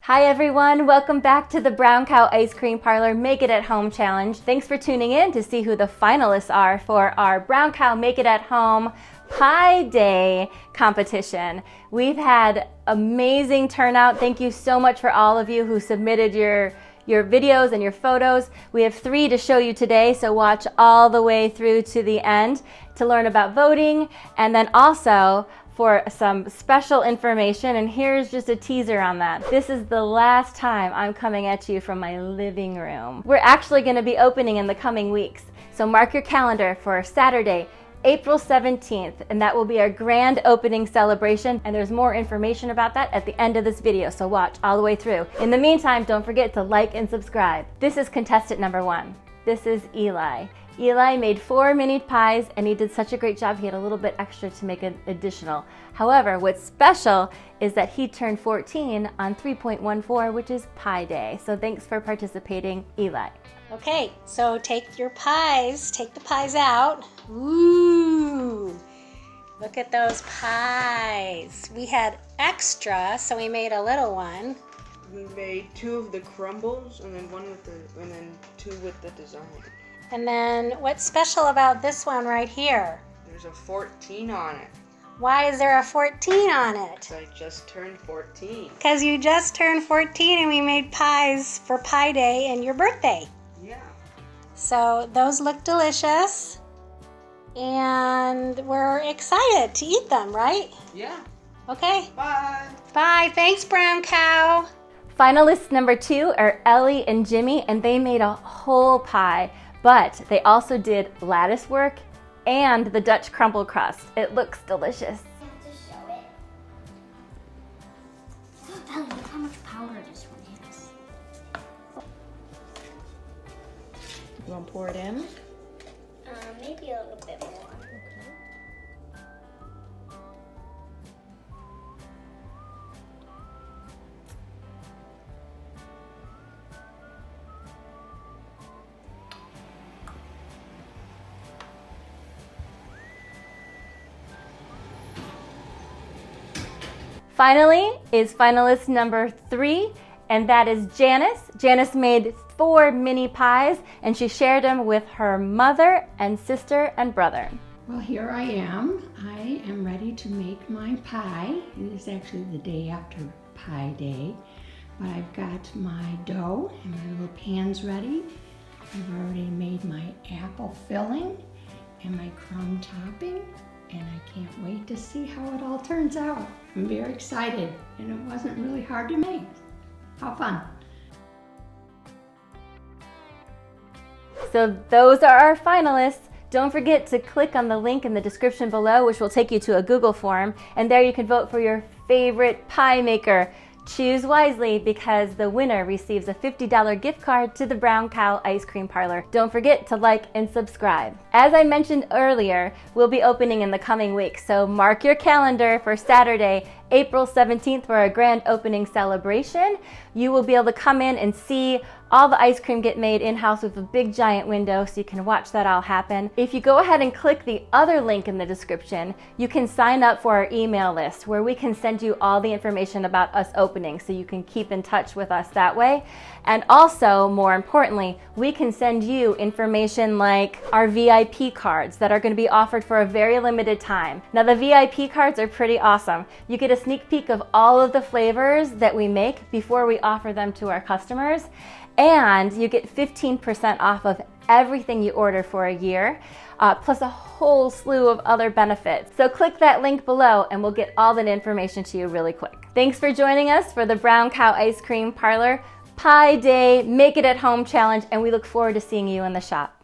Hi everyone, welcome back to the Brown Cow Ice Cream Parlor Make It at Home Challenge. Thanks for tuning in to see who the finalists are for our Brown Cow Make It at Home Pie Day competition. We've had amazing turnout. Thank you so much for all of you who submitted your videos and your photos. We have 3 to show you today, so watch all the way through to the end to learn about voting, and then also for some special information, and here's just a teaser on that. This is the last time I'm coming at you from my living room. We're actually gonna be opening in the coming weeks, so mark your calendar for Saturday, April 17th, and that will be our grand opening celebration, and there's more information about that at the end of this video, so watch all the way through. In the meantime, don't forget to like and subscribe. This is contestant number 1. This is Eli. Eli made 4 mini pies, and he did such a great job, he had a little bit extra to make an additional. However, what's special is that he turned 14 on 3.14, which is Pie Day. So thanks for participating, Eli. Okay, so take the pies out. Ooh, look at those pies. We had extra, so we made a little one. We made 2 of the crumbles and then 2 with the design. And then what's special about this one right here? There's a 14 on it. Why is there a 14 on it? I just turned 14. Because you just turned 14 and we made pies for Pie Day and your birthday. Yeah. So those look delicious and we're excited to eat them, right? Yeah. Okay. Bye. Bye. Thanks, Brown Cow. Finalists number 2 are Ellie and Jimmy, and they made a whole pie, but they also did lattice work and the Dutch crumble crust. It looks delicious. To show it. Ellie, look how much powder this one has. You want to pour it in? Maybe a little bit more. Finally is finalist number 3, and that is Janice. Janice made 4 mini pies, and she shared them with her mother and sister and brother. Well, here I am. I am ready to make my pie. It is actually the day after Pie Day, but I've got my dough and my little pans ready. I've already made my apple filling and my crumb topping, and I can't wait to see how it all turns out. I'm very excited, and it wasn't really hard to make. How fun. So those are our finalists. Don't forget to click on the link in the description below, which will take you to a Google form, and there you can vote for your favorite pie maker. Choose wisely, because the winner receives a $50 gift card to the Brown Cow Ice Cream Parlor. Don't forget to like and subscribe. As I mentioned earlier, we'll be opening in the coming weeks, so mark your calendar for Saturday, April 17th for a grand opening celebration. You will be able to come in and see all the ice cream get made in-house with a big giant window, so you can watch that all happen. If you go ahead and click the other link in the description, you can sign up for our email list where we can send you all the information about us opening, so you can keep in touch with us that way. And also, more importantly, we can send you information like our VIP cards that are going to be offered for a very limited time. Now, the VIP cards are pretty awesome. You get a sneak peek of all of the flavors that we make before we offer them to our customers, and you get 15% off of everything you order for a year, plus a whole slew of other benefits. So click that link below and we'll get all that information to you really quick. Thanks for joining us for the Brown Cow Ice Cream Parlor Pie Day Make It at Home Challenge, and we look forward to seeing you in the shop.